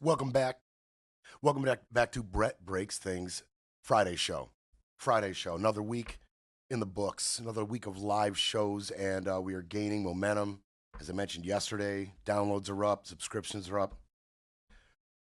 Welcome back. Welcome back to Brett Breaks Things Friday show. Friday show. Another week in the books. Another week of live shows, and we are gaining momentum. As I mentioned yesterday, downloads are up, subscriptions are up.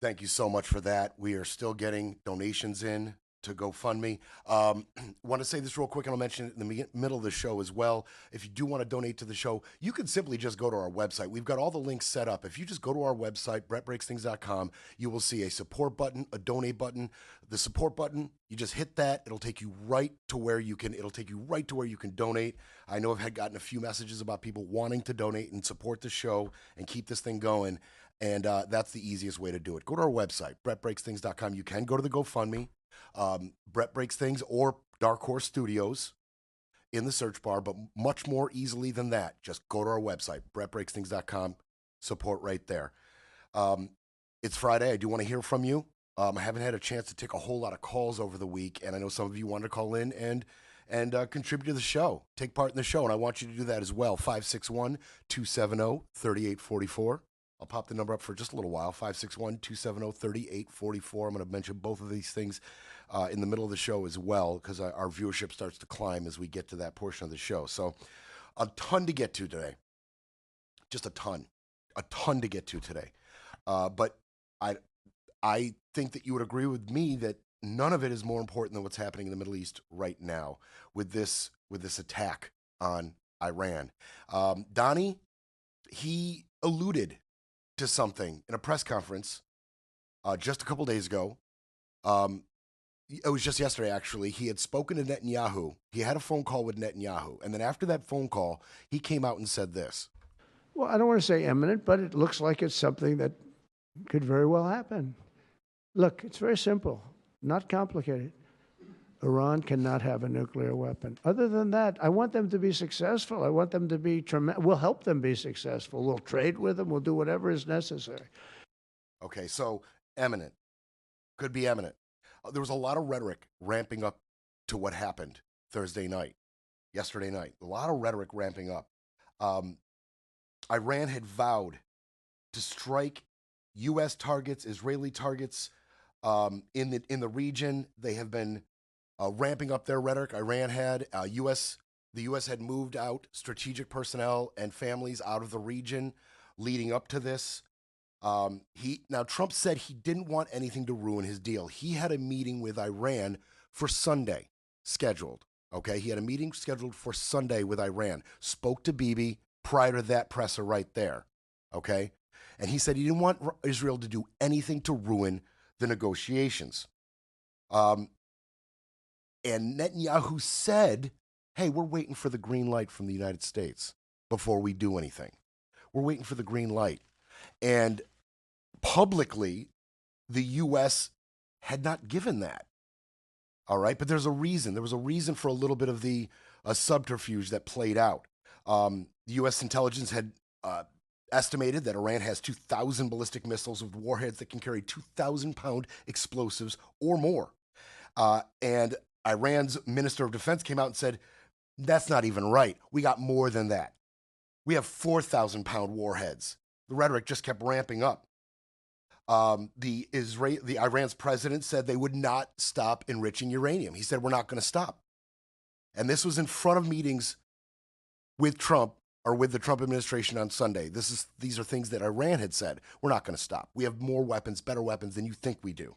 Thank you so much for that. We are still getting donations in to GoFundMe. Want to say this real quick, and I'll mention it in the middle of the show as well. If you do want to donate to the show, you can simply just go to our website. We've got all the links set up. If you just go to our website, brettbreaksthings.com, you will see a support button, a donate button. The support button, you just hit that. It'll take you right to where you can. It'll take you right to where you can donate. I know I've gotten a few messages about people wanting to donate and support the show and keep this thing going. And that's the easiest way to do it. Go to our website, brettbreaksthings.com. You can go to the GoFundMe. Brett Breaks Things or Dark Horse Studios in the search bar, but much more easily than that, just go to our website, brettbreaksthings.com, support right there. It's Friday. I do want to hear from you. I haven't had a chance to take a whole lot of calls over the week, and I know some of you wanted to call in and contribute to the show, take part in the show, and I want you to do that as well. 561-270-3844. I'll pop the number up for just a little while, 561-270-3844. I'm going to mention both of these things in the middle of the show as well, because our viewership starts to climb as we get to that portion of the show. So a ton to get to today. Just a ton to get to today. But I think that you would agree with me that none of it is more important than what's happening in the Middle East right now with this attack on Iran. Donnie, he alluded to something in a press conference just a couple days ago. It was just yesterday, actually. He had spoken to Netanyahu. He had a phone call with Netanyahu. And then after that phone call, he came out and said this. Well, I don't want to say imminent, but it looks like it's something that could very well happen. Look, it's very simple, not complicated. Iran cannot have a nuclear weapon. Other than that, I want them to be successful. I want them to be tremendous. We'll help them be successful. We'll trade with them. We'll do whatever is necessary. Okay, so eminent. Could be eminent. There was a lot of rhetoric ramping up to what happened yesterday night. A lot of rhetoric ramping up. Iran had vowed to strike U.S. targets, Israeli targets in the region. They have been ramping up their rhetoric. Iran had the U.S. had moved out strategic personnel and families out of the region leading up to this. Now Trump said he didn't want anything to ruin his deal. He had a meeting with Iran for Sunday scheduled. Okay, he had a meeting scheduled for Sunday with Iran. Spoke to Bibi prior to that presser right there. Okay, and he said he didn't want Israel to do anything to ruin the negotiations. And Netanyahu said, hey, we're waiting for the green light from the United States before we do anything. We're waiting for the green light. And publicly, the U.S. had not given that. All right, but there's a reason. There was a reason for a little bit of the subterfuge that played out. The U.S. intelligence had estimated that Iran has 2,000 ballistic missiles with warheads that can carry 2,000-pound explosives or more. And Iran's Minister of Defense came out and said, that's not even right. We got more than that. We have 4,000-pound warheads. The rhetoric just kept ramping up. The Iran's president said they would not stop enriching uranium. He said, we're not going to stop. And this was in front of meetings with Trump or with the Trump administration on Sunday. These are things that Iran had said. We're not going to stop. We have more weapons, better weapons than you think we do.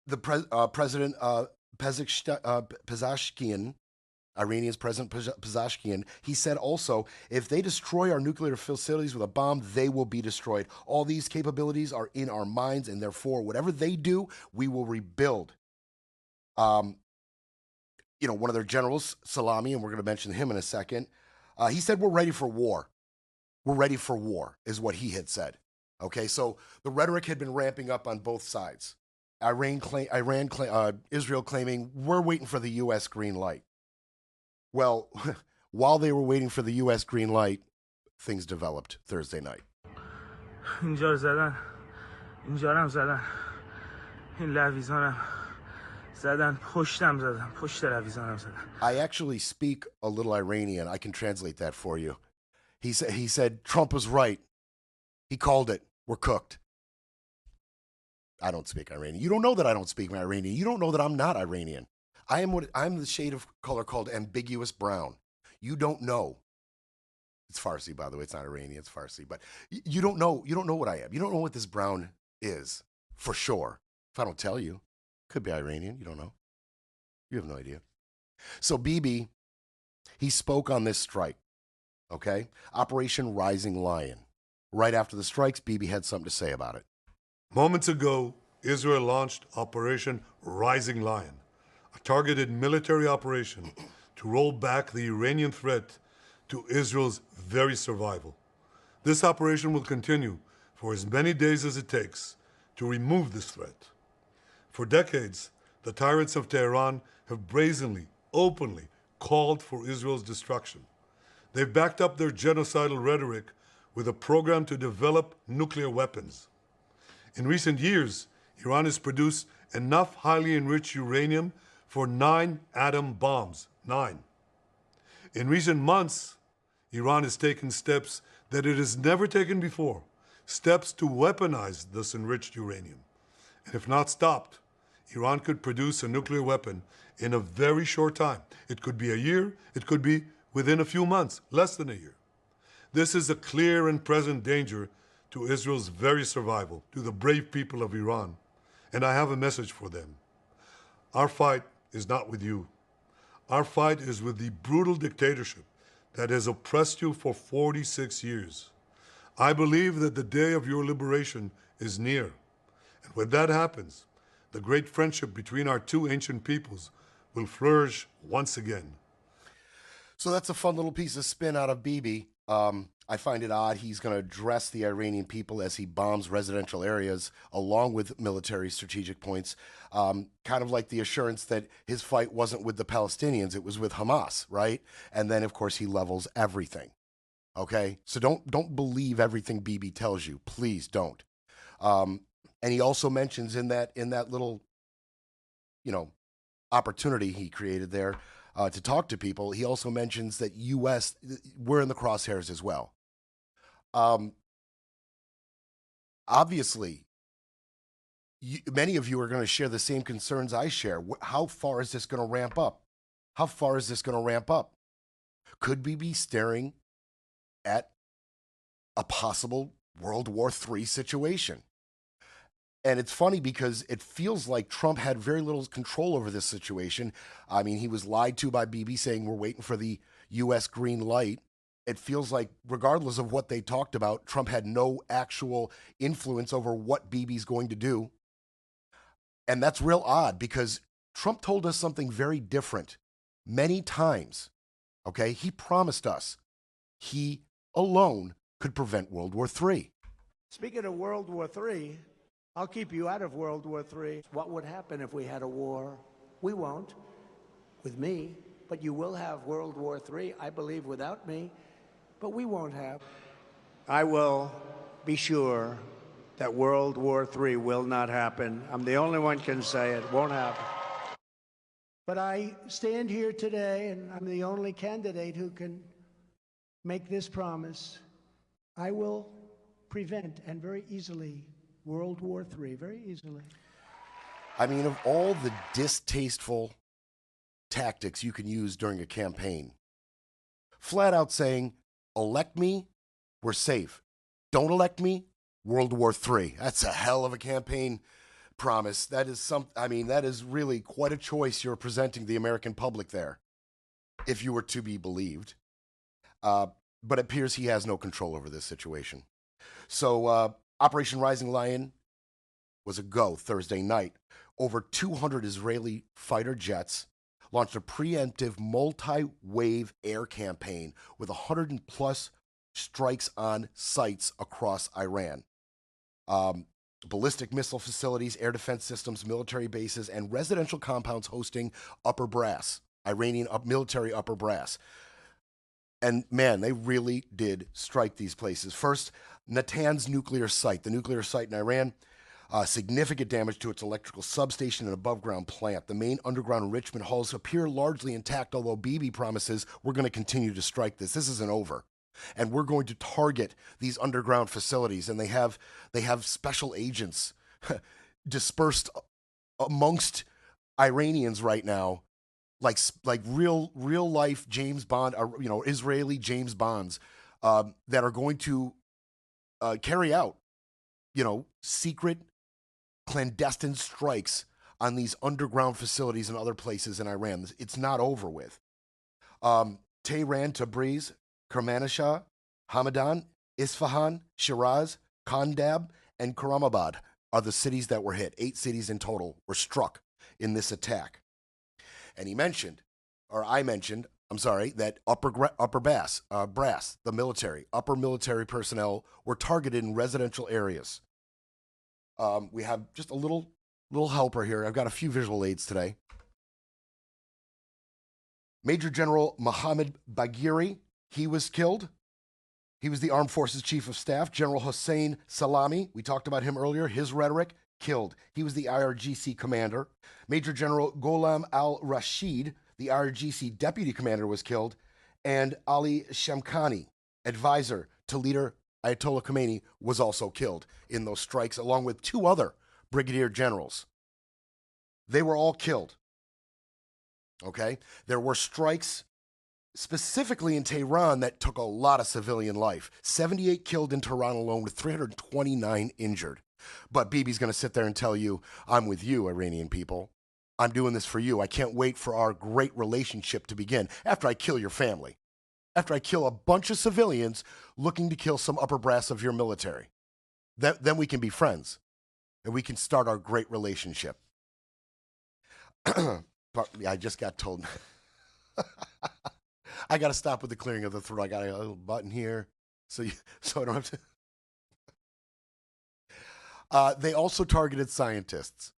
President Pezeshkian, Iranian's President Pezeshkian, he said also, if they destroy our nuclear facilities with a bomb, they will be destroyed. All these capabilities are in our minds, and therefore, whatever they do, we will rebuild. One of their generals, Salami, and we're going to mention him in a second, he said, we're ready for war. We're ready for war, is what he had said. Okay, so the rhetoric had been ramping up on both sides. Israel claiming, we're waiting for the U.S. green light. Well, while they were waiting for the U.S. green light, things developed Thursday night. I actually speak a little Iranian. I can translate that for you. He said Trump was right. He called it. We're cooked. I don't speak Iranian. You don't know that I don't speak Iranian. You don't know that I'm not Iranian. I'm the shade of color called ambiguous brown. You don't know. It's Farsi, by the way. It's not Iranian. It's Farsi. But you don't know. You don't know what I am. You don't know what this brown is for sure. If I don't tell you, could be Iranian. You don't know. You have no idea. So Bibi, he spoke on this strike. Okay, Operation Rising Lion. Right after the strikes, Bibi had something to say about it. Moments ago, Israel launched Operation Rising Lion, a targeted military operation to roll back the Iranian threat to Israel's very survival. This operation will continue for as many days as it takes to remove this threat. For decades, the tyrants of Tehran have brazenly, openly called for Israel's destruction. They've backed up their genocidal rhetoric with a program to develop nuclear weapons. In recent years, Iran has produced enough highly enriched uranium for 9 atom bombs. 9. In recent months, Iran has taken steps that it has never taken before, steps to weaponize this enriched uranium. And if not stopped, Iran could produce a nuclear weapon in a very short time. It could be a year, it could be within a few months, less than a year. This is a clear and present danger to Israel's very survival, to the brave people of Iran. And I have a message for them. Our fight is not with you. Our fight is with the brutal dictatorship that has oppressed you for 46 years. I believe that the day of your liberation is near. And when that happens, the great friendship between our two ancient peoples will flourish once again. So that's a fun little piece of spin out of Bibi. I find it odd he's going to address the Iranian people as he bombs residential areas along with military strategic points, kind of like the assurance that his fight wasn't with the Palestinians, it was with Hamas, right? And then, of course, he levels everything, okay? So don't believe everything Bibi tells you. Please don't. And he also mentions in that little, opportunity he created there to talk to people, he also mentions that U.S., we're in the crosshairs as well. Obviously, many of you are going to share the same concerns I share. How far is this going to ramp up? How far is this going to ramp up? Could we be staring at a possible World War III situation? And it's funny because it feels like Trump had very little control over this situation. I mean, he was lied to by Bibi saying we're waiting for the U.S. green light. It feels like regardless of what they talked about, Trump had no actual influence over what Bibi's going to do. And that's real odd because Trump told us something very different many times, okay? He promised us he alone could prevent World War III. Speaking of World War III, I'll keep you out of World War III. What would happen if we had a war? We won't, with me, but you will have World War III, I believe, without me, but we won't have. I will be sure that World War III will not happen. I'm the only one can say it won't happen. But I stand here today, and I'm the only candidate who can make this promise. I will prevent, and very easily, World War III, very easily. I mean, of all the distasteful tactics you can use during a campaign, flat out saying, elect me, we're safe. Don't elect me, World War III. That's a hell of a campaign promise. That is really quite a choice you're presenting the American public there, if you were to be believed. But it appears he has no control over this situation. So, Operation Rising Lion was a go Thursday night. Over 200 Israeli fighter jets launched a preemptive multi-wave air campaign with 100+ strikes on sites across Iran. Ballistic missile facilities, air defense systems, military bases, and residential compounds hosting upper brass, Iranian military upper brass. And man, they really did strike these places. First, Natanz nuclear site, the nuclear site in Iran, significant damage to its electrical substation and above-ground plant. The main underground enrichment halls appear largely intact, although Bibi promises we're going to continue to strike this. This isn't over. And we're going to target these underground facilities, and they have special agents dispersed amongst Iranians right now, like real life James Bond, Israeli James Bonds, that are going to carry out, secret clandestine strikes on these underground facilities and other places in Iran. It's not over with. Tehran, Tabriz, Kermanshah, Hamadan, Isfahan, Shiraz, Kandab, and Karamabad are the cities that were hit. 8 cities in total were struck in this attack. And I mentioned, that brass, the military, upper military personnel were targeted in residential areas. We have just a little helper here. I've got a few visual aids today. Major General Mohammad Bagheri, he was killed. He was the Armed Forces Chief of Staff. General Hossein Salami, we talked about him earlier, his rhetoric, killed. He was the IRGC commander. Major General Gholam al-Rashid, the IRGC deputy commander, was killed. And Ali Shamkhani, advisor to leader Ayatollah Khomeini, was also killed in those strikes, along with 2 other brigadier generals. They were all killed. Okay? There were strikes specifically in Tehran that took a lot of civilian life. 78 killed in Tehran alone, with 329 injured. But Bibi's going to sit there and tell you, I'm with you, Iranian people. I'm doing this for you. I can't wait for our great relationship to begin after I kill your family. After I kill a bunch of civilians looking to kill some upper brass of your military. Then we can be friends. And we can start our great relationship. But I just got told. I got to stop with the clearing of the throat. I got a little button here, so I don't have to. They also targeted scientists.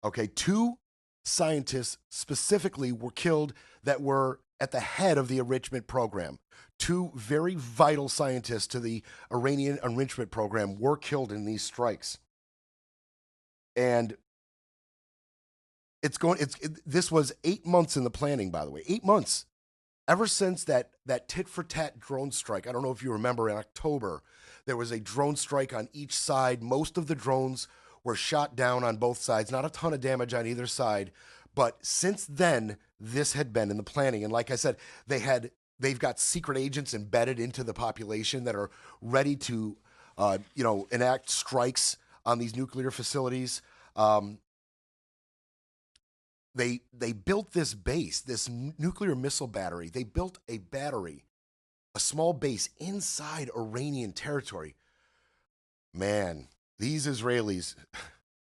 Okay, 2 scientists specifically were killed that were at the head of the enrichment program. 2 very vital scientists to the Iranian enrichment program were killed in these strikes. And this was 8 months in the planning, by the way. 8 months. Ever since that tit-for-tat drone strike, I don't know if you remember, in October, there was a drone strike on each side. Most of the drones were shot down on both sides. Not a ton of damage on either side. But since then, this had been in the planning. And like I said, they've got secret agents embedded into the population that are ready to, enact strikes on these nuclear facilities. They built this base, this nuclear missile battery. They built a battery, a small base inside Iranian territory. Man, these Israelis,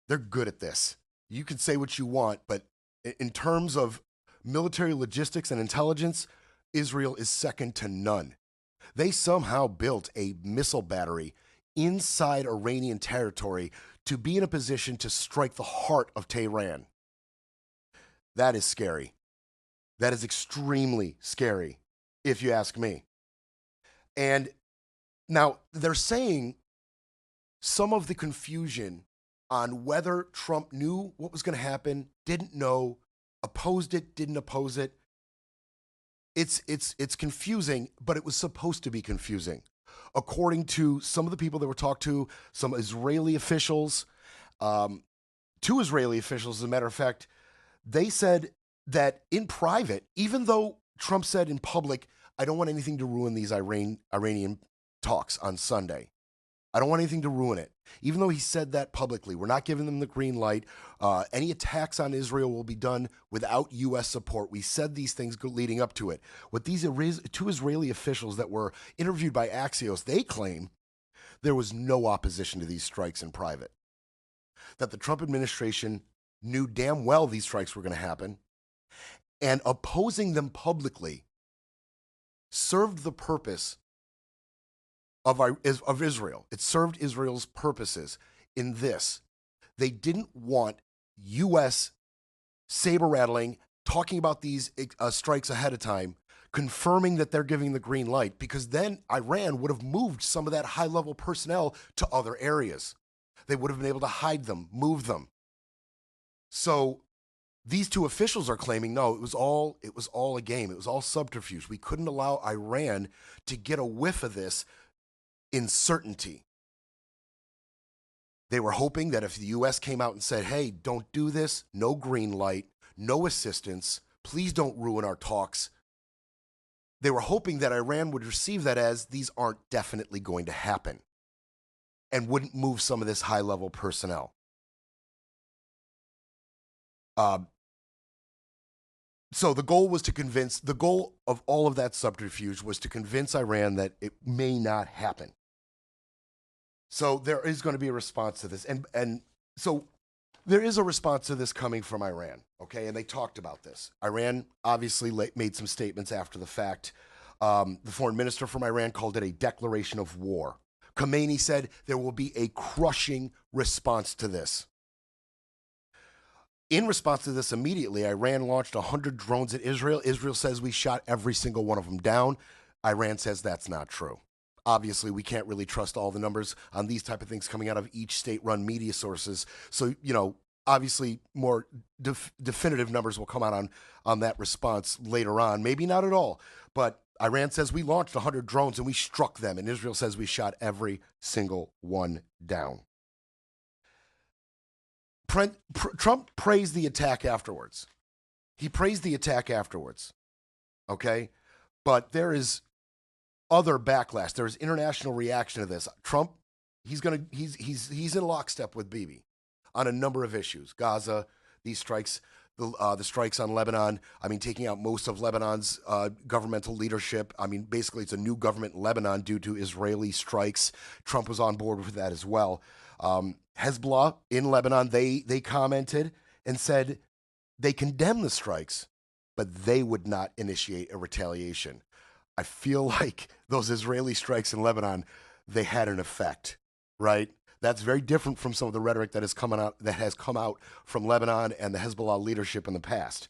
they're good at this. You can say what you want, but in terms of military logistics and intelligence, Israel is second to none. They somehow built a missile battery inside Iranian territory to be in a position to strike the heart of Tehran. That is scary. That is extremely scary, if you ask me. And now they're saying some of the confusion on whether Trump knew what was going to happen, didn't know, opposed it, didn't oppose it. It's confusing, but it was supposed to be confusing. According to some of the people that were talked to, some Israeli officials, 2 Israeli officials, as a matter of fact, they said that in private, even though Trump said in public, I don't want anything to ruin these Iranian talks on Sunday. I don't want anything to ruin it. Even though he said that publicly, we're not giving them the green light. Any attacks on Israel will be done without U.S. support. We said these things leading up to it. What these 2 Israeli officials that were interviewed by Axios, they claim there was no opposition to these strikes in private. That the Trump administration knew damn well these strikes were going to happen, and opposing them publicly served the purpose of Israel. It served Israel's purposes in this. They didn't want U.S. saber-rattling, talking about these strikes ahead of time, confirming that they're giving the green light, because then Iran would have moved some of that high-level personnel to other areas. They would have been able to hide them, move them. So these 2 officials are claiming, no, it was all a game. It was all subterfuge. We couldn't allow Iran to get a whiff of this in certainty. They were hoping that if the U.S. came out and said, hey, don't do this, no green light, no assistance, please don't ruin our talks, they were hoping that Iran would receive that as these aren't definitely going to happen and wouldn't move some of this high-level personnel. So the goal of all of that subterfuge was to convince Iran that it may not happen. So there is going to be a response to this. And so there is a response to this coming from Iran, okay? And they talked about this. Iran obviously made some statements after the fact. The foreign minister from Iran called it a declaration of war. Khomeini said there will be a crushing response to this. In response to this, immediately, Iran launched 100 drones at Israel. Israel says we shot every single one of them down. Iran says that's not true. Obviously, we can't really trust all the numbers on these type of things coming out of each state-run media sources. So, obviously, more definitive numbers will come out on that response later on. Maybe not at all. But Iran says we launched 100 drones and we struck them. And Israel says we shot every single one down. Trump praised the attack afterwards. He praised the attack afterwards. Okay? But there is other backlash. There is international reaction to this. Trump, he's in lockstep with Bibi on a number of issues. Gaza, these strikes, the strikes on Lebanon. I mean, taking out most of Lebanon's governmental leadership. I mean, basically, it's a new government in Lebanon due to Israeli strikes. Trump was on board with that as well. Hezbollah in Lebanon, they commented and said they condemn the strikes, but they would not initiate a retaliation. I feel like those Israeli strikes in Lebanon, they had an effect, right? That's very different from some of the rhetoric that has come out from Lebanon and the Hezbollah leadership in the past.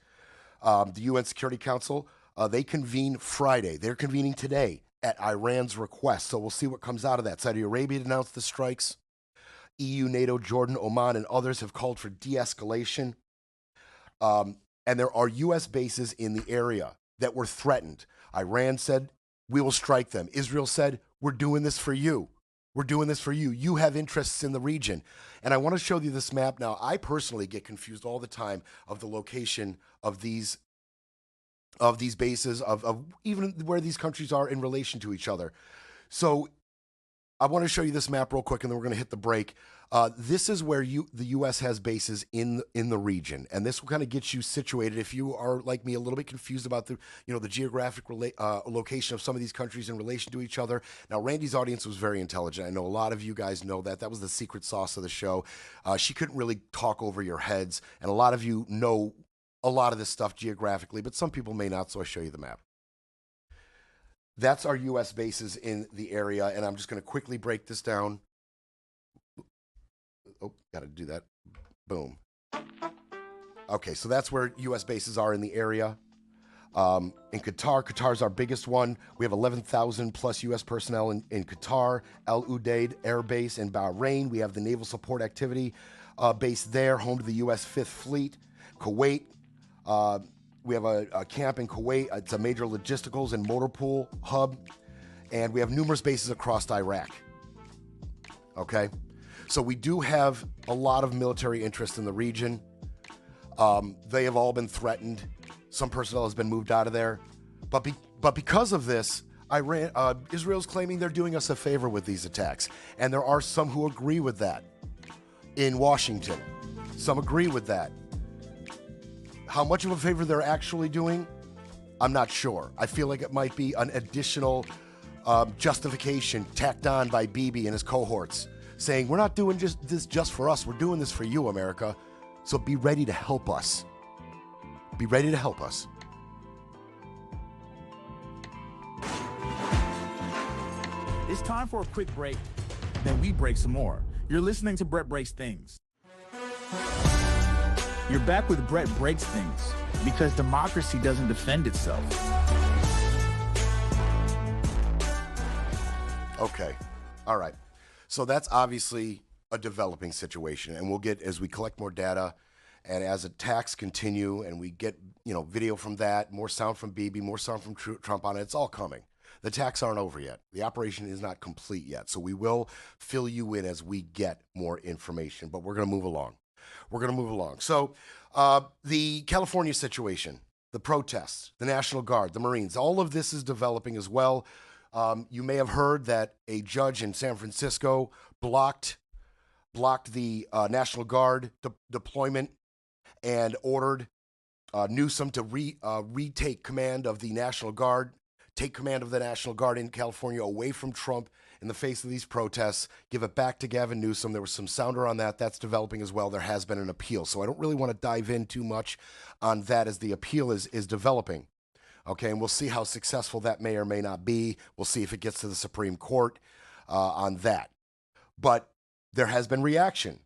The UN Security Council, they convene Friday. They're convening today at Iran's request. So we'll see what comes out of that. Saudi Arabia announced the strikes. EU, NATO, Jordan, Oman, and others have called for de-escalation. And there are U.S. bases in the area that were threatened. Iran said, we will strike them. Israel said, we're doing this for you. We're doing this for you. You have interests in the region. And I want to show you this map now. I personally get confused all the time of the location of these bases, of even where these countries are in relation to each other. So I want to show you this map real quick, and then we're going to hit the break. This is where the U.S. has bases in the region, and this will kind of get you situated. If you are like me, a little bit confused about the geographic location of some of these countries in relation to each other. Now, Randy's audience was very intelligent. I know a lot of you guys know that. That was the secret sauce of the show. She couldn't really talk over your heads, and a lot of you know a lot of this stuff geographically, but some people may not. So I show you the map. That's our U.S. bases in the area, and I'm just going to quickly break this down. Oh, got to do that. Boom. Okay, so that's where U.S. bases are in the area. In Qatar's our biggest one. We have 11,000 plus U.S. personnel in Qatar. Al Udeid Air Base in Bahrain. We have the Naval Support Activity base there, home to the U.S. Fifth Fleet. Kuwait. We have a camp in Kuwait. It's a major logisticals and motor pool hub. And we have numerous bases across Iraq. Okay? So we do have a lot of military interest in the region. They have all been threatened. Some personnel has been moved out of there. But because of this, Israel's claiming they're doing us a favor with these attacks. And there are some who agree with that in Washington. Some agree with that. How much of a favor they're actually doing, I'm not sure. I feel like it might be an additional justification tacked on by Bibi and his cohorts, saying, we're not doing this just for us. We're doing this for you, America. So be ready to help us. Be ready to help us. It's time for a quick break. Then we break some more. You're listening to Brett Breaks Things. You're back with Brett Breaks Things, because democracy doesn't defend itself. Okay. All right. So that's obviously a developing situation, and we'll get, as we collect more data and as attacks continue and we get, video from that, more sound from Bibi, more sound from Trump on it, it's all coming. the attacks aren't over yet. The operation is not complete yet. So we will fill you in as we get more information, but we're going to move along. So the California situation, the protests, the National Guard, the Marines, all of this is developing as well. You may have heard that a judge in San Francisco blocked the National Guard deployment and ordered Newsom to retake command of the National Guard, take command of the National Guard in California away from Trump in the face of these protests, give it back to Gavin Newsom. There was some sounder on that. That's developing as well. There has been an appeal. So I don't really want to dive in too much on that as the appeal is developing. Okay, and we'll see how successful that may or may not be. We'll see if it gets to the Supreme Court on that. But there has been reaction.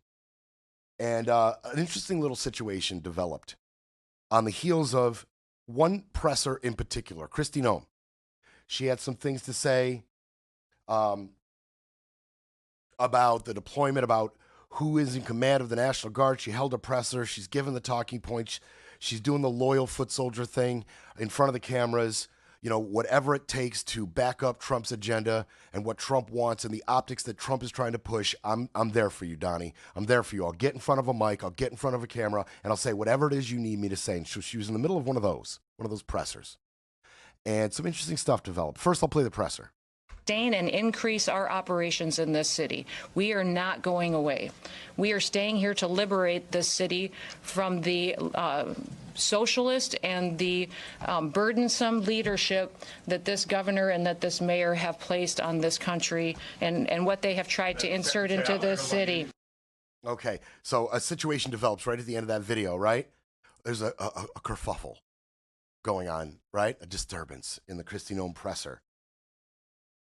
And an interesting little situation developed on the heels of one presser in particular, Kristi Noem. She had some things to say about the deployment, about who is in command of the National Guard. She held a presser. She's given the talking points. She's doing the loyal foot soldier thing in front of the cameras, you know, whatever it takes to back up Trump's agenda and what Trump wants and the optics that Trump is trying to push. I'm there for you, Donnie. I'm there for you. I'll get in front of a mic. I'll get in front of a camera, and I'll say whatever it is you need me to say. And she was in the middle of one of those pressers. And some interesting stuff developed. First, I'll play the presser. Sustain and increase our operations in this city. We are not going away. We are staying here to liberate this city from the socialist and the burdensome leadership that this governor and that this mayor have placed on this country and what they have tried to insert into this city. Okay, so a situation develops right at the end of that video, right? There's a kerfuffle going on, right? A disturbance in the Kristi Noem presser.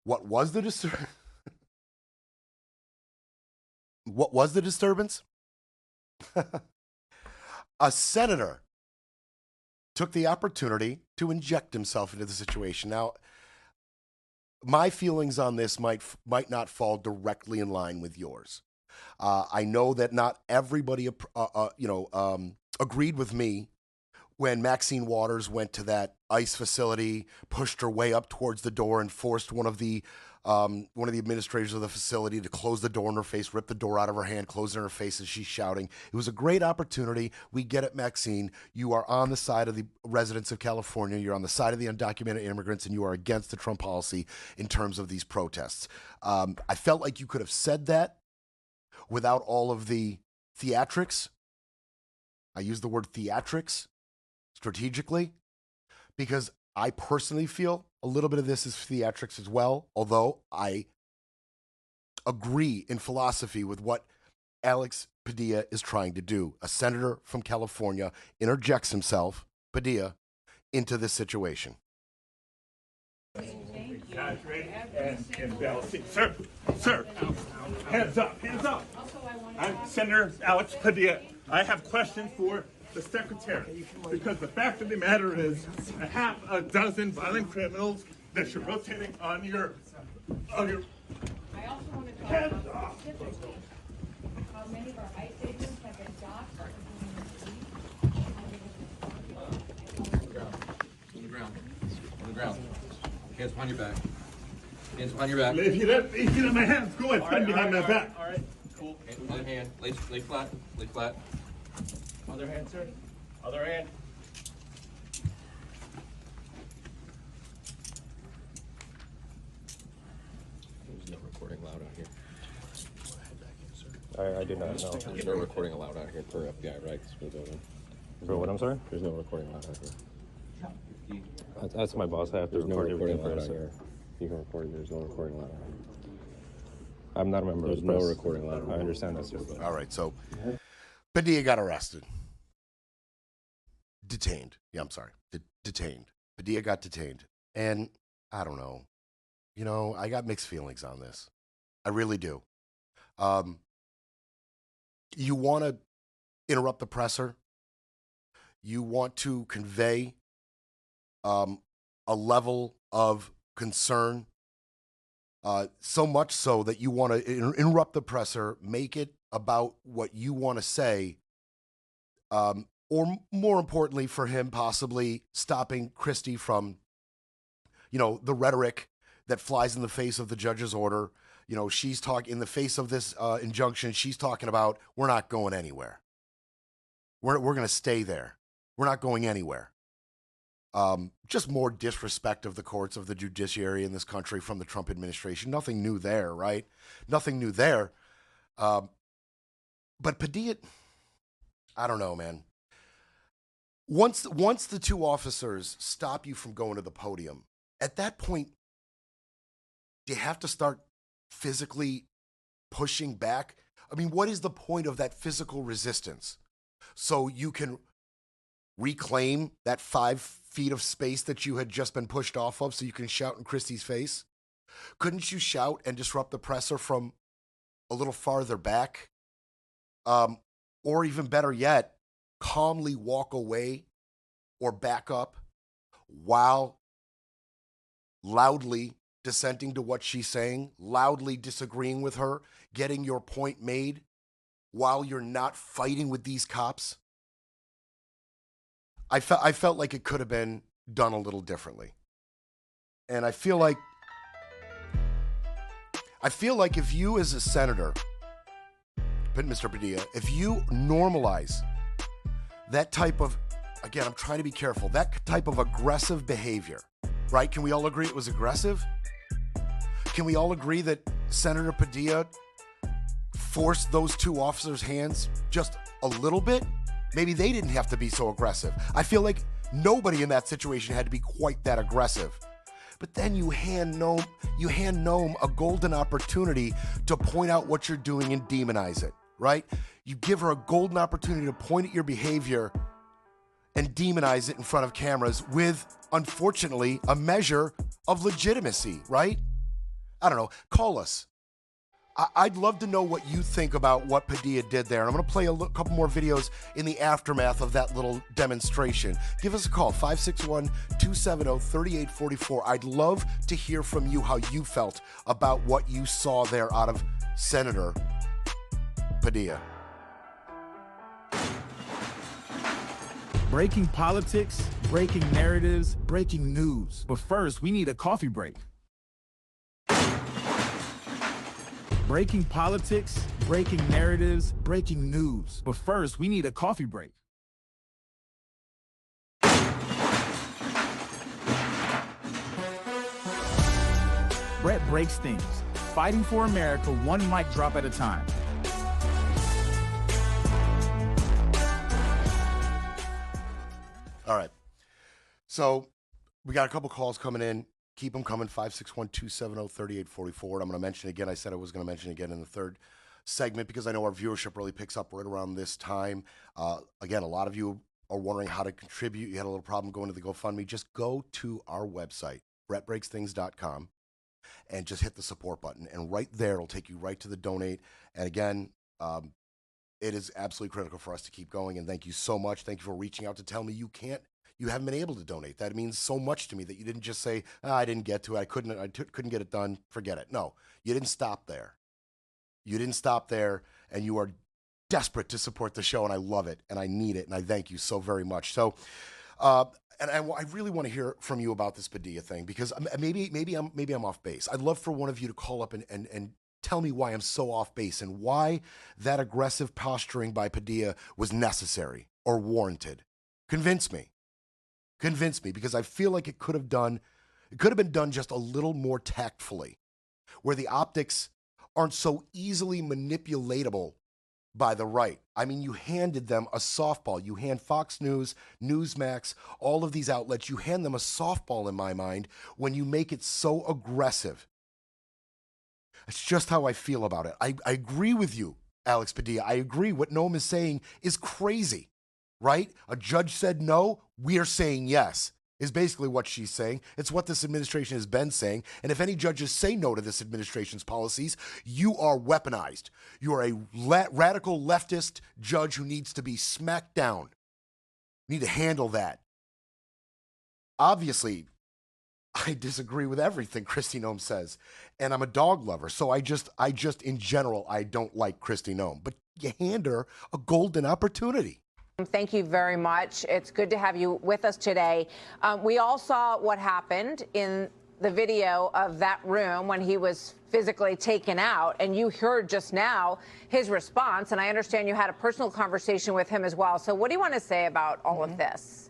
What was the disturbance? What was the disturbance? A senator took the opportunity to inject himself into the situation. Now, my feelings on this might not fall directly in line with yours. I know that not everybody, agreed with me when Maxine Waters went to that ICE facility, pushed her way up towards the door, and forced one of the administrators of the facility to close the door in her face, rip the door out of her hand, close it in her face as she's shouting. It was a great opportunity. We get it, Maxine. You are on the side of the residents of California. You're on the side of the undocumented immigrants, and you are against the Trump policy in terms of these protests. I felt like you could have said that without all of the theatrics. I use the word theatrics strategically, because I personally feel a little bit of this is theatrics as well, although I agree in philosophy with what Alex Padilla is trying to do. A senator from California interjects himself, Padilla, into this situation. Guys, ready? And balancing. Sir, hands up. I'm Senator Alex Padilla. I have questions for the secretary, because the fact of the matter is a half a dozen violent criminals that you're rotating on your I also want to talk about specifically how many of our ICE agents have been docked. On the ground. Hands behind your back. Hands behind your back. If you let my hands go, it's right behind my back. All right. Cool. Other hand. Lay flat. Lay flat. Other hand, sir. Other hand. There's no recording allowed out here. I do not know. There's no recording allowed out here per FBI, right? For what, I'm sorry? There's no recording allowed out here. That's my boss. I have to There's no record recording everything allowed for out us. here. You can record. There's no recording allowed out here. I'm not a member There's of the no press. recording allowed out I here. understand that, sir. All right, so Padilla got arrested. Detained. Yeah, I'm sorry. Detained. Padilla got detained. And I don't know. You know, I got mixed feelings on this. I really do. You want to interrupt the presser. You want to convey a level of concern, so much so that you want to interrupt the presser, make it about what you want to say, or more importantly for him, possibly stopping Kristi from the rhetoric that flies in the face of the judge's order. She's talking in the face of this injunction. She's talking about, we're not going anywhere. We're going to stay there. We're not going anywhere. Just more disrespect of the courts, of the judiciary in this country from the Trump administration. Nothing new there, right? Nothing new there. But Padilla, I don't know, man. Once the two officers stop you from going to the podium, at that point, do you have to start physically pushing back? I mean, what is the point of that physical resistance? So you can reclaim that 5 feet of space that you had just been pushed off of, so you can shout in Christie's face? Couldn't you shout and disrupt the presser from a little farther back? Or even better yet, calmly walk away or back up while loudly dissenting to what she's saying, loudly disagreeing with her, getting your point made while you're not fighting with these cops? I felt like it could have been done a little differently. And I feel like if you as a senator, Mr. Padilla, if you normalize that type of, again, I'm trying to be careful, that type of aggressive behavior, right? Can we all agree it was aggressive? Can we all agree that Senator Padilla forced those two officers' hands just a little bit? Maybe they didn't have to be so aggressive. I feel like nobody in that situation had to be quite that aggressive. But then you hand Noem a golden opportunity to point out what you're doing and demonize it, right? You give her a golden opportunity to point at your behavior and demonize it in front of cameras with, unfortunately, a measure of legitimacy, right? I don't know. Call us. I'd love to know what you think about what Padilla did there. And I'm going to play a couple more videos in the aftermath of that little demonstration. Give us a call, 561-270-3844. I'd love to hear from you how you felt about what you saw there out of Senator Padilla. Breaking politics, breaking narratives, breaking news. But first, we need a coffee break. Breaking politics, breaking narratives, breaking news. But first, we need a coffee break. Brett breaks things, fighting for America one mic drop at a time. All right. So we got a couple calls coming in. Keep them coming, 561-270-3844. I'm going to mention again, I said I was going to mention again in the third segment because I know our viewership really picks up right around this time. Again, a lot of you are wondering how to contribute. You had a little problem going to the GoFundMe. Just go to our website, brettbreaksthings.com, and just hit the support button. And right there, it'll take you right to the donate. And again, it is absolutely critical for us to keep going. And thank you so much. Thank you for reaching out to tell me you haven't been able to donate. That means so much to me that you didn't just say, I didn't get to it. I couldn't get it done. Forget it. No, you didn't stop there. You didn't stop there, and you are desperate to support the show, and I love it, and I need it, and I thank you so very much. So, and I really want to hear from you about this Padilla thing, because maybe I'm off base. I'd love for one of you to call up and tell me why I'm so off base and why that aggressive posturing by Padilla was necessary or warranted. Convince me, because I feel like it could have been done just a little more tactfully, where the optics aren't so easily manipulatable by the right. I mean, you handed them a softball. You hand Fox News, Newsmax, all of these outlets, you hand them a softball in my mind when you make it so aggressive. It's just how I feel about it. I agree with you, Alex Padilla. I agree. What Noem is saying is crazy. Right? A judge said no, we are saying yes, is basically what she's saying. It's what this administration has been saying. And if any judges say no to this administration's policies, you are weaponized. You are a radical leftist judge who needs to be smacked down. You need to handle that. Obviously, I disagree with everything Kristi Noem says. And I'm a dog lover. So I just in general, I don't like Kristi Noem. But you hand her a golden opportunity. Thank you very much. It's good to have you with us today. We all saw what happened in the video of that room when he was physically taken out, and you heard just now his response, and I understand you had a personal conversation with him as well. So what do you want to say about all of this?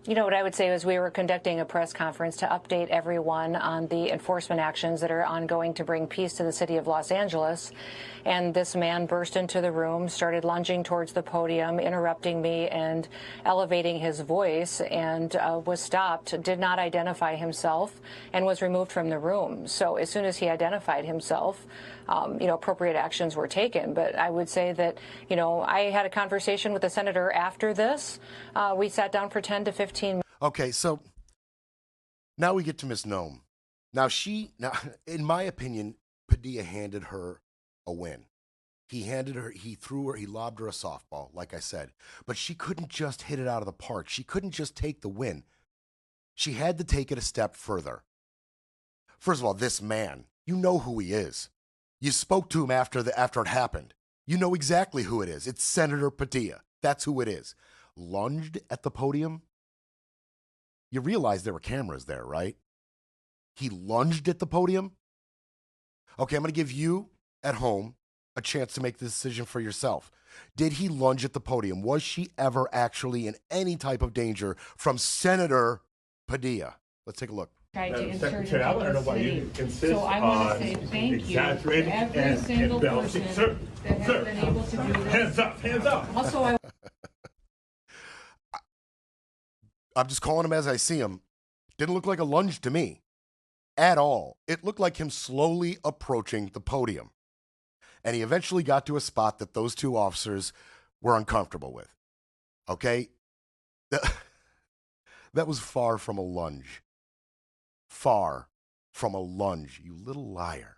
You know, what I would say is we were conducting a press conference to update everyone on the enforcement actions that are ongoing to bring peace to the city of Los Angeles. And this man burst into the room, started lunging towards the podium, interrupting me and elevating his voice, and was stopped, did not identify himself, and was removed from the room. So as soon as he identified himself, appropriate actions were taken. But I would say that, I had a conversation with the senator after this. We sat down for 10 to 15 minutes. Okay, so now we get to Ms. Noem. Now, in my opinion, Padilla handed her a win. He lobbed her a softball, like I said. But she couldn't just hit it out of the park. She couldn't just take the win. She had to take it a step further. First of all, this man, you know who he is. You spoke to him after it happened. You know exactly who it is. It's Senator Padilla. That's who it is. Lunged at the podium. You realize there were cameras there, right? He lunged at the podium. Okay, I'm going to give you at home a chance to make the decision for yourself. Did he lunge at the podium? Was she ever actually in any type of danger from Senator Padilla? Let's take a look. Tried to insert into the city. So I want to say thank you to every single person that has been able to do this. Hands up, hands up. Also, I'm just calling him as I see him. Didn't look like a lunge to me at all. It looked like him slowly approaching the podium. And he eventually got to a spot that those two officers were uncomfortable with. Okay? That was far from a lunge. Far from a lunge, you little liar.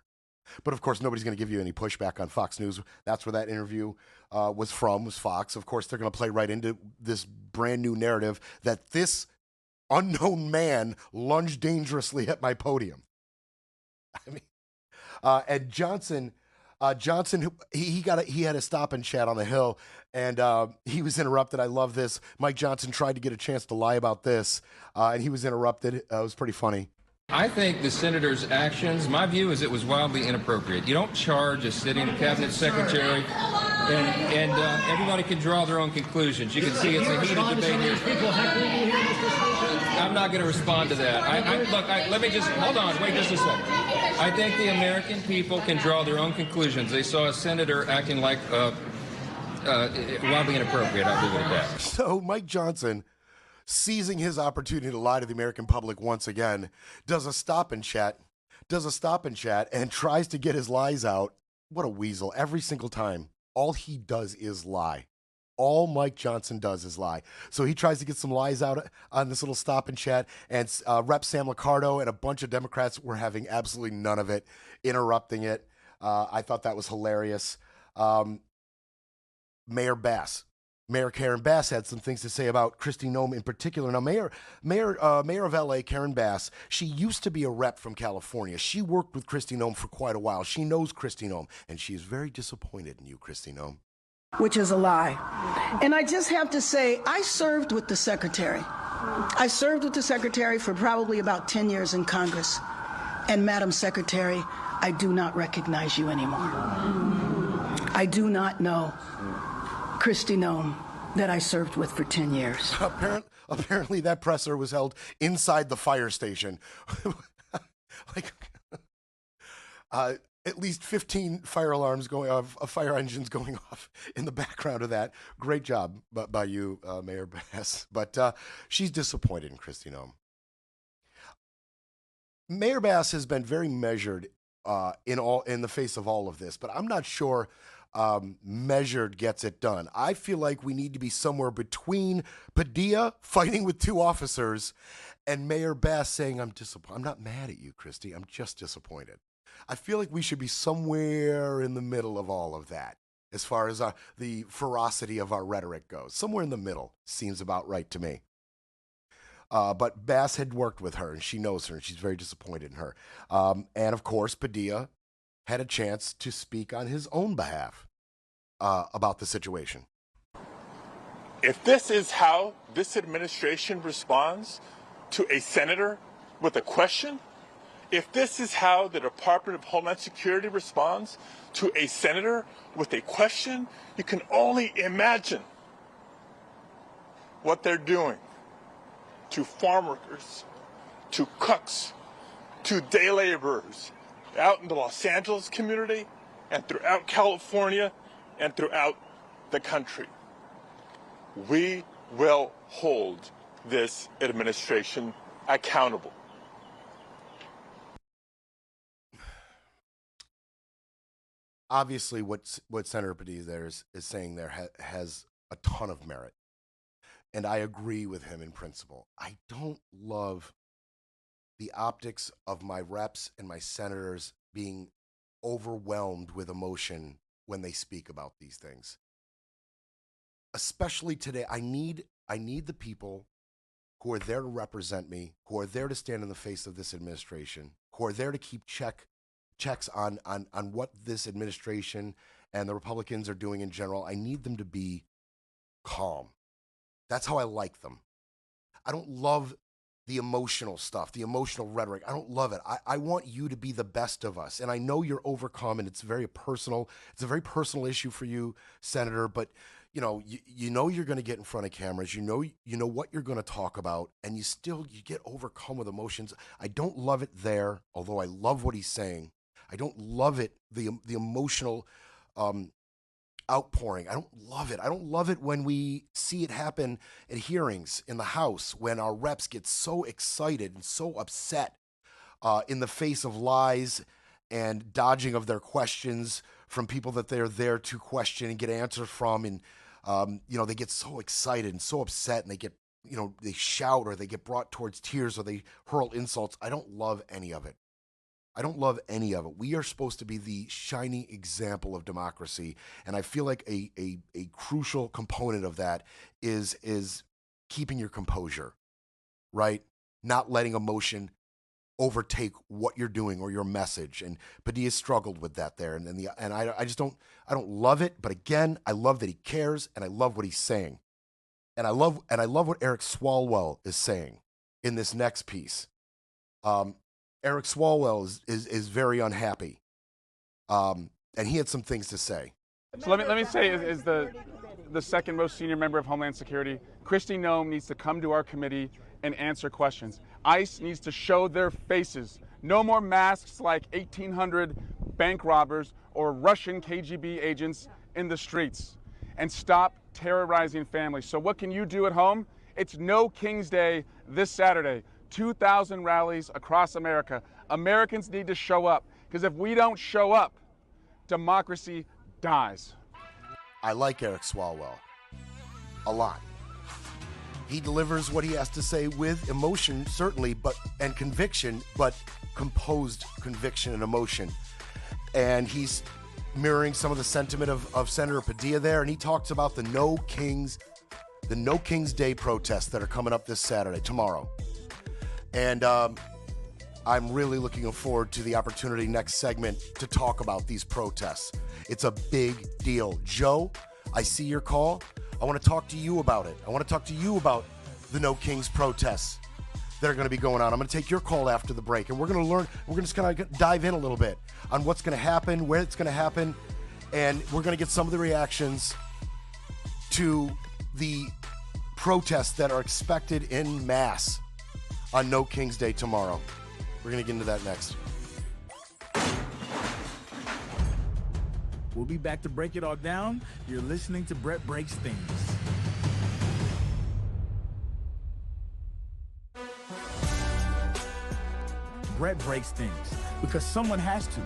But of course, nobody's going to give you any pushback on Fox News. That's where that interview was Fox. Of course, they're going to play right into this brand new narrative that this unknown man lunged dangerously at my podium. I mean, and Johnson, he had a stop and chat on the Hill, and he was interrupted. I love this. Mike Johnson tried to get a chance to lie about this, and he was interrupted. It was pretty funny. I think the senator's actions, my view is it was wildly inappropriate. You don't charge a sitting cabinet secretary, and everybody can draw their own conclusions. You can see it's a heated debate here. I'm not going to respond to that. Let me just, hold on, wait just a second. I think the American people can draw their own conclusions. They saw a senator acting like wildly inappropriate. I'll leave it at that. So Mike Johnson, seizing his opportunity to lie to the American public once again, does a stop and chat and tries to get his lies out. What a weasel. Every single time, all he does is lie. All Mike Johnson does is lie. So he tries to get some lies out on this little stop and chat, and Rep. Sam Liccardo and a bunch of Democrats were having absolutely none of it, interrupting it. I thought that was hilarious. Mayor Karen Bass had some things to say about Kristi Noem in particular. Now, Mayor of LA, Karen Bass, she used to be a rep from California. She worked with Kristi Noem for quite a while. She knows Kristi Noem, and she is very disappointed in you, Kristi Noem. Which is a lie. And I just have to say, I served with the secretary. I served with the secretary for probably about 10 years in Congress. And Madam Secretary, I do not recognize you anymore. I do not know Kristi Noem that I served with for 10 years. Apparently that presser was held inside the fire station. At least 15 fire alarms going off, fire engines going off in the background of that. Great job by you, Mayor Bass. But she's disappointed in Kristi Noem. Mayor Bass has been very measured in the face of all of this, but I'm not sure measured gets it done. I feel like we need to be somewhere between Padilla fighting with two officers and Mayor Bass saying, I'm not mad at you, Kristi. I'm just disappointed. I feel like we should be somewhere in the middle of all of that as far as the ferocity of our rhetoric goes. Somewhere in the middle seems about right to me. But Bass had worked with her, and she knows her, and she's very disappointed in her. And, of course, Padilla had a chance to speak on his own behalf about the situation. If this is how this administration responds to a senator with a question? If this is how the Department of Homeland Security responds to a senator with a question, you can only imagine what they're doing to farm workers, to cooks, to day laborers out in the Los Angeles community and throughout California and throughout the country. We will hold this administration accountable. Obviously, what Senator Padilla there is saying there has a ton of merit. And I agree with him in principle. I don't love the optics of my reps and my senators being overwhelmed with emotion when they speak about these things. Especially today, I need the people who are there to represent me, who are there to stand in the face of this administration, who are there to keep checks on what this administration and the Republicans are doing in general. I need them to be calm. That's how I like them. I don't love the emotional stuff, the emotional rhetoric. I don't love it. I want you to be the best of us. And I know you're overcome and it's a very personal issue for you, Senator, but you know you're going to get in front of cameras. You know what you're going to talk about, and you get overcome with emotions. I don't love it there, although I love what he's saying. I don't love it, the emotional outpouring. I don't love it. I don't love it when we see it happen at hearings in the House, when our reps get so excited and so upset in the face of lies and dodging of their questions from people that they're there to question and get answers from. And, they get so excited and so upset, and they get, they shout, or they get brought towards tears, or they hurl insults. I don't love any of it. I don't love any of it. We are supposed to be the shining example of democracy, and I feel like a crucial component of that is keeping your composure, right? Not letting emotion overtake what you're doing or your message. And Padilla struggled with that there, and I don't love it. But again, I love that he cares, and I love what he's saying, and I love what Eric Swalwell is saying in this next piece. Eric Swalwell is very unhappy, and he had some things to say. So let me say, is the second most senior member of Homeland Security, Kristi Noem, needs to come to our committee and answer questions. ICE needs to show their faces. No more masks like 1,800 bank robbers or Russian KGB agents in the streets. And stop terrorizing families. So what can you do at home? It's No King's Day this Saturday. 2,000 rallies across America. Americans need to show up, because if we don't show up, democracy dies. I like Eric Swalwell a lot. He delivers what he has to say with emotion, certainly, and conviction, but composed conviction and emotion. And he's mirroring some of the sentiment of Senator Padilla there, and he talks about the No King's Day protests that are coming up this Saturday, tomorrow. And I'm really looking forward to the opportunity next segment to talk about these protests. It's a big deal. Joe, I see your call. I want to talk to you about it. I want to talk to you about the No Kings protests that are going to be going on. I'm going to take your call after the break, and we're going to learn. We're just going to dive in a little bit on what's going to happen, where it's going to happen, and we're going to get some of the reactions to the protests that are expected in mass on No King's Day tomorrow. We're going to get into that next. We'll be back to break it all down. You're listening to Brett Breaks Things. Brett breaks things because someone has to.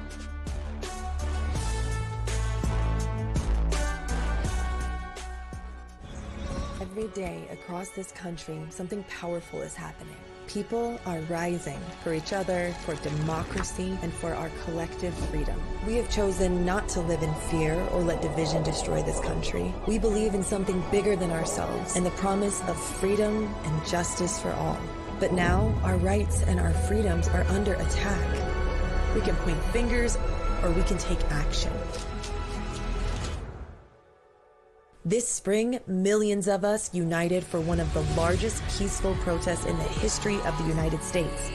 Every day across this country, something powerful is happening. People are rising for each other, for democracy, and for our collective freedom. We have chosen not to live in fear or let division destroy this country. We believe in something bigger than ourselves and the promise of freedom and justice for all. But now, our rights and our freedoms are under attack. We can point fingers, or we can take action. This spring, millions of us united for one of the largest peaceful protests in the history of the United States.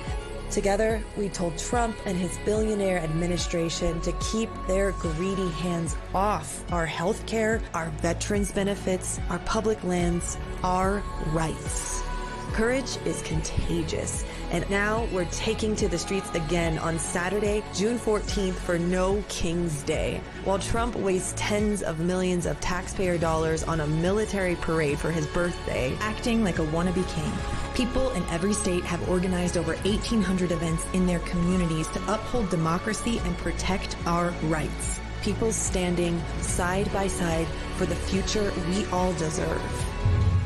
Together, we told Trump and his billionaire administration to keep their greedy hands off our health care, our veterans benefits, our public lands, our rights. Courage is contagious, and now we're taking to the streets again on Saturday, June 14th for No King's Day. While Trump wastes tens of millions of taxpayer dollars on a military parade for his birthday, acting like a wannabe king, people in every state have organized over 1,800 events in their communities to uphold democracy and protect our rights. People standing side by side for the future we all deserve.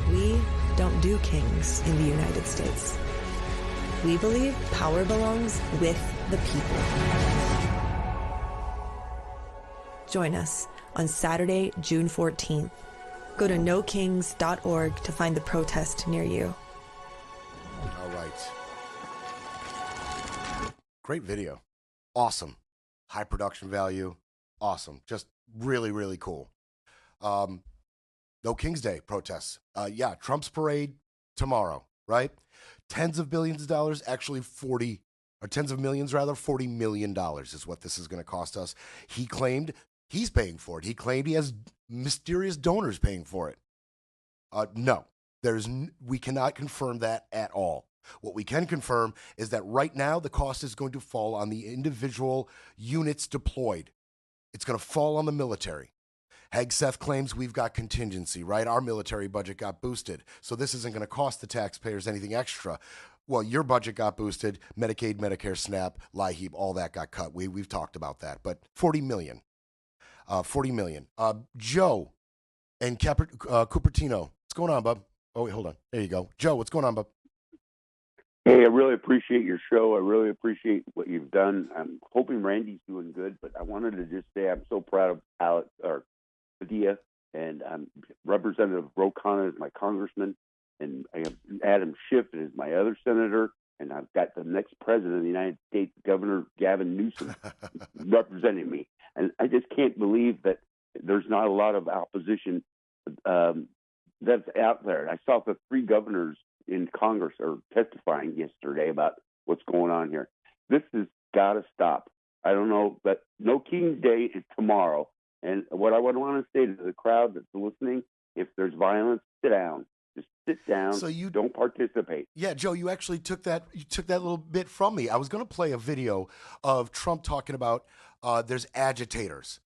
We don't do kings in the United States. We believe power belongs with the people. Join us on Saturday, June 14th. Go to nokings.org to find the protest near you. All right. Great video. Awesome. High production value. Awesome. Just really, really cool. No King's Day protests. Yeah, Trump's parade tomorrow, right? Tens of billions of dollars, actually tens of millions rather, $40 million is what this is going to cost us. He claimed he's paying for it. He claimed he has mysterious donors paying for it. No, we cannot confirm that at all. What we can confirm is that right now the cost is going to fall on the individual units deployed. It's going to fall on the military. Hegseth claims we've got contingency, right? Our military budget got boosted, so this isn't going to cost the taxpayers anything extra. Well, your budget got boosted, Medicaid, Medicare, SNAP, LIHEAP, all that got cut. We've talked about that, but $40 million. Joe and Cupertino, what's going on, bub? Oh, wait, hold on. There you go. Joe, what's going on, bub? Hey, I really appreciate your show. I really appreciate what you've done. I'm hoping Randy's doing good, but I wanted to just say I'm so proud of Padilla, and Representative Rokana is my congressman, and I have Adam Schiff is my other senator, and I've got the next president of the United States, Governor Gavin Newsom, representing me. And I just can't believe that there's not a lot of opposition that's out there. I saw the 3 governors in Congress are testifying yesterday about what's going on here. This has got to stop. I don't know, but No King's Day is tomorrow. And what I would want to say to the crowd that's listening, if there's violence, sit down. Just sit down. So you don't participate. Yeah, Joe, you actually took that little bit from me. I was going to play a video of Trump talking about there's agitators,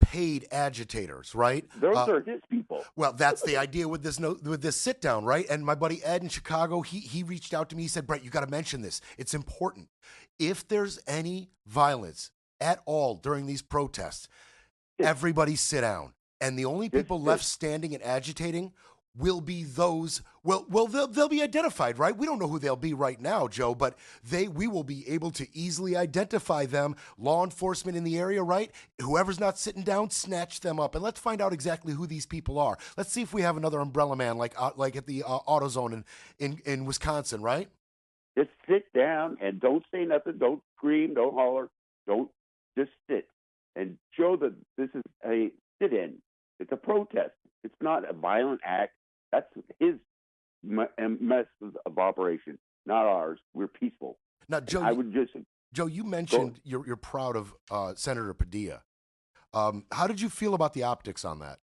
paid agitators, right? Those are his people. Well, that's the idea with this sit down, right? And my buddy Ed in Chicago, he reached out to me. He said, Brett, you got to mention this. It's important. If there's any violence at all during these protests, everybody sit down. And the only people left standing and agitating will be those, they'll be identified, right? We don't know who they'll be right now, Joe, but we will be able to easily identify them. Law enforcement in the area, right? Whoever's not sitting down, snatch them up. And let's find out exactly who these people are. Let's see if we have another umbrella man like at the AutoZone in Wisconsin, right? Just sit down and don't say nothing. Don't scream. Don't holler. Just sit. And show that this is a sit-in. It's a protest. It's not a violent act. That's his mess of operation, not ours. We're peaceful. Now, Joe, you mentioned you're proud of Senator Padilla. How did you feel about the optics on that?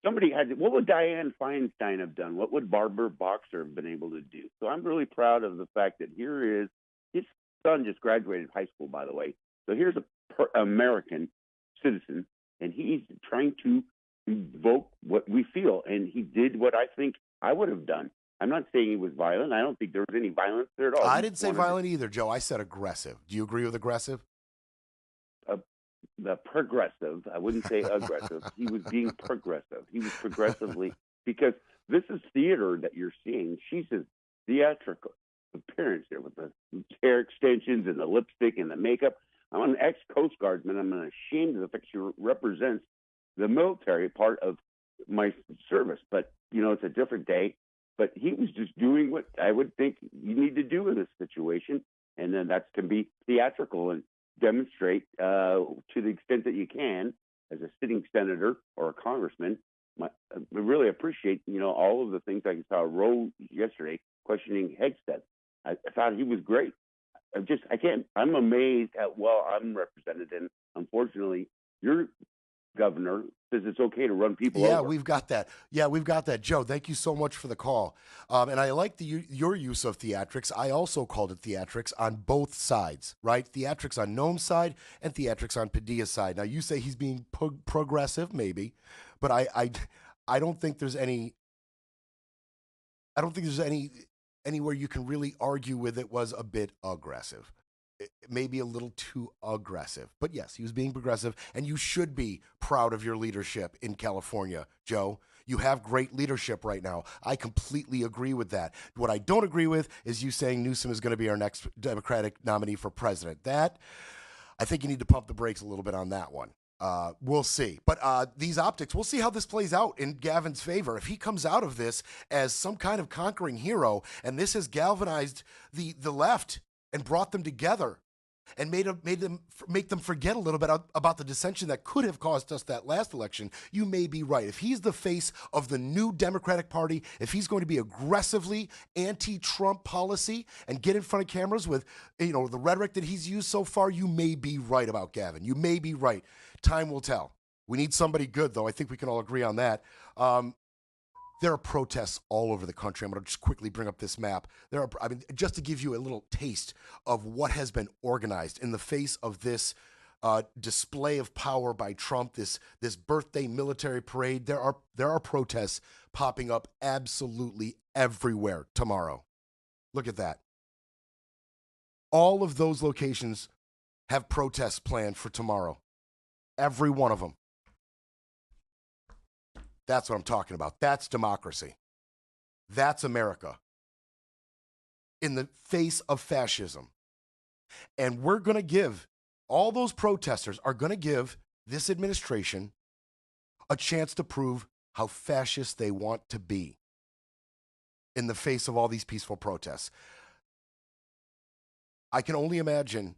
What would Dianne Feinstein have done? What would Barbara Boxer have been able to do? So I'm really proud of the fact that here is his son just graduated high school, by the way. So here's an American citizen, and he's trying to evoke what we feel, and he did what I think I would have done. I'm not saying he was violent. I don't think there was any violence there at all. I didn't say violent either, Joe. I said aggressive. Do you agree with aggressive? The progressive. I wouldn't say aggressive. He was being progressive. He was progressively, because this is theater that you're seeing. She's a theatrical appearance there with the hair extensions and the lipstick and the makeup. I'm an ex-Coast Guardsman. I'm ashamed of the fact she represents the military part of my service. But, it's a different day. But he was just doing what I would think you need to do in this situation. And then that can be theatrical and demonstrate to the extent that you can as a sitting senator or a congressman I really appreciate, all of the things I saw Roe yesterday questioning Hegstead. I thought he was great. I'm amazed at I'm represented, and unfortunately, your governor says it's okay to run people over. Yeah, we've got that. Yeah, we've got that. Joe, thank you so much for the call. And I like your use of theatrics. I also called it theatrics on both sides, right? Theatrics on Noem's side and theatrics on Padilla's side. Now, you say he's being progressive, maybe, but I don't think there's anywhere you can really argue with it was a bit aggressive. Maybe a little too aggressive. But yes, he was being progressive, and you should be proud of your leadership in California, Joe. You have great leadership right now. I completely agree with that. What I don't agree with is you saying Newsom is going to be our next Democratic nominee for president. That, I think you need to pump the brakes a little bit on that one. We'll see. But these optics, we'll see how this plays out in Gavin's favor. If he comes out of this as some kind of conquering hero, and this has galvanized the left and brought them together and make them forget a little bit about the dissension that could have caused us that last election, you may be right. If he's the face of the new Democratic Party, if he's going to be aggressively anti-Trump policy and get in front of cameras with the rhetoric that he's used so far, you may be right about Gavin. You may be right. Time will tell. We need somebody good, though. I think we can all agree on that. There are protests all over the country. I'm going to just quickly bring up this map. Just to give you a little taste of what has been organized in the face of this display of power by Trump, this birthday military parade. There are protests popping up absolutely everywhere tomorrow. Look at that. All of those locations have protests planned for tomorrow. Every one of them. That's what I'm talking about. That's democracy. That's America in the face of fascism. And we're going to give, all those protesters are going to give this administration a chance to prove how fascist they want to be in the face of all these peaceful protests. I can only imagine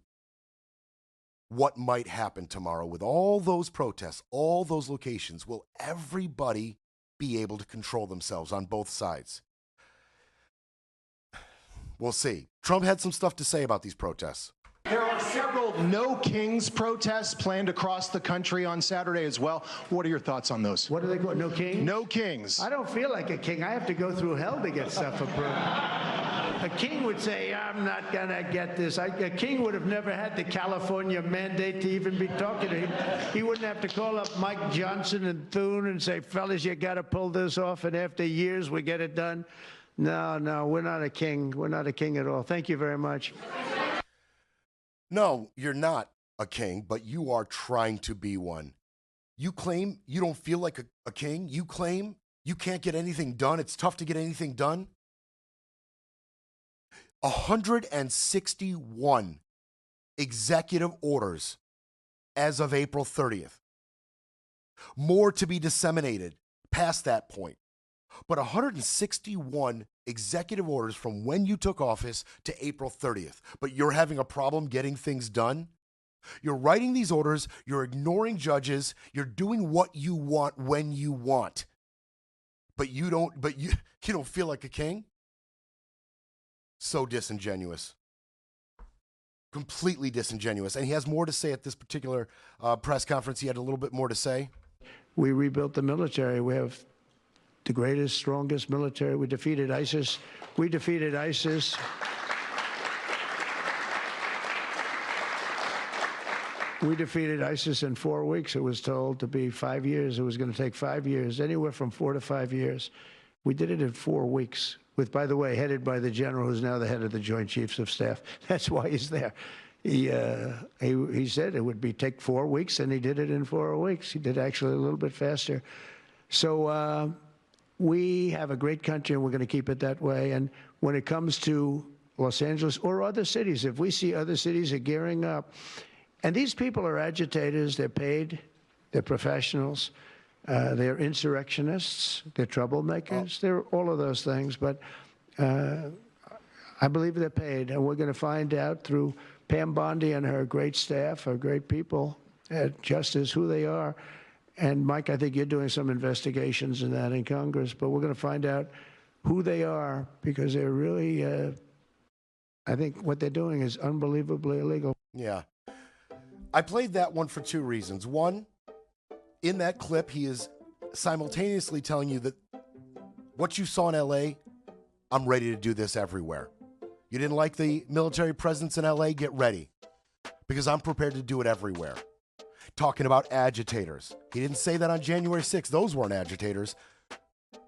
what might happen tomorrow with all those protests, all those locations. Will everybody be able to control themselves on both sides? We'll see. Trump had some stuff to say about these protests. There are several No Kings protests planned across the country on Saturday as well. What are your thoughts on those? What do they call No Kings? No Kings. I don't feel like a king. I have to go through hell to get stuff approved. A king would say, I'm not going to get this. A king would have never had the California mandate to even be talking to him. He wouldn't have to call up Mike Johnson and Thune and say, fellas, you got to pull this off, and after years we get it done. No, we're not a king. We're not a king at all. Thank you very much. No, you're not a king, but you are trying to be one. You claim you don't feel like a king. You claim you can't get anything done. It's tough to get anything done. 161 executive orders as of April 30th. More to be disseminated past that point. But 161 executive orders from when you took office to April 30th. But you're having a problem getting things done? You're writing these orders, you're ignoring judges, you're doing what you want when you want. But you don't feel like a king? So disingenuous. Completely disingenuous. And he has more to say at this particular press conference. He had a little bit more to say. We rebuilt the military. We have the greatest, strongest military. We defeated ISIS. We defeated ISIS. We defeated ISIS in 4 weeks. It was told to be 5 years. It was going to take 5 years, anywhere from 4 to 5 years. We did it in 4 weeks. With, by the way, headed by the general who's now the head of the Joint Chiefs of Staff. That's why he's there. He said it would take 4 weeks, and he did it in 4 weeks. He did actually a little bit faster. So we have a great country, and we're going to keep it that way. And when it comes to Los Angeles or other cities, if we see other cities are gearing up, and these people are agitators, they're paid, they're professionals. They're insurrectionists, they're troublemakers, they're all of those things. But I believe they're paid, and we're going to find out through Pam Bondi and her great staff, her great people at Justice, who they are. And Mike, I think you're doing some investigations in that in Congress, but we're going to find out who they are because they're really, I think what they're doing is unbelievably illegal. Yeah. I played that one for two reasons. One, in that clip, he is simultaneously telling you that what you saw in LA, I'm ready to do this everywhere. You didn't like the military presence in LA? Get ready, because I'm prepared to do it everywhere. Talking about agitators. He didn't say that on January 6th. Those weren't agitators.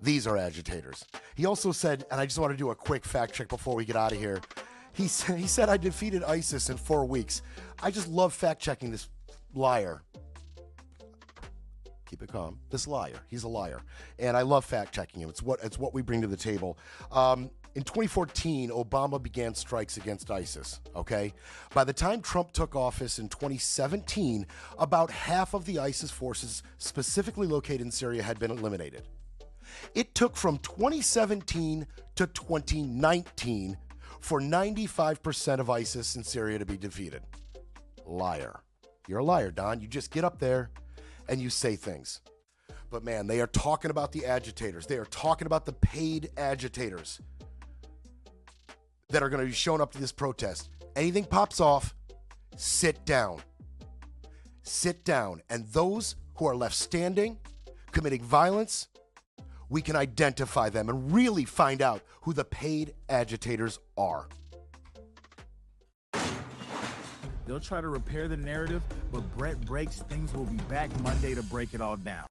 These are agitators. He also said, and I just want to do a quick fact check before we get out of here. He said, I defeated ISIS in 4 weeks. I just love fact checking this liar. Keep it calm. This liar. He's a liar. And I love fact checking him. It's what we bring to the table. In 2014, Obama began strikes against ISIS, okay? By the time Trump took office in 2017, about half of the ISIS forces specifically located in Syria had been eliminated. It took from 2017 to 2019 for 95% of ISIS in Syria to be defeated. Liar. You're a liar, Don. You just get up there and you say things. But man, they are talking about the agitators. They are talking about the paid agitators that are going to be showing up to this protest. Anything pops off, sit down. Sit down. And those who are left standing, committing violence, we can identify them and really find out who the paid agitators are. They'll try to repair the narrative, but Brett Breaks things will be back Monday to break it all down.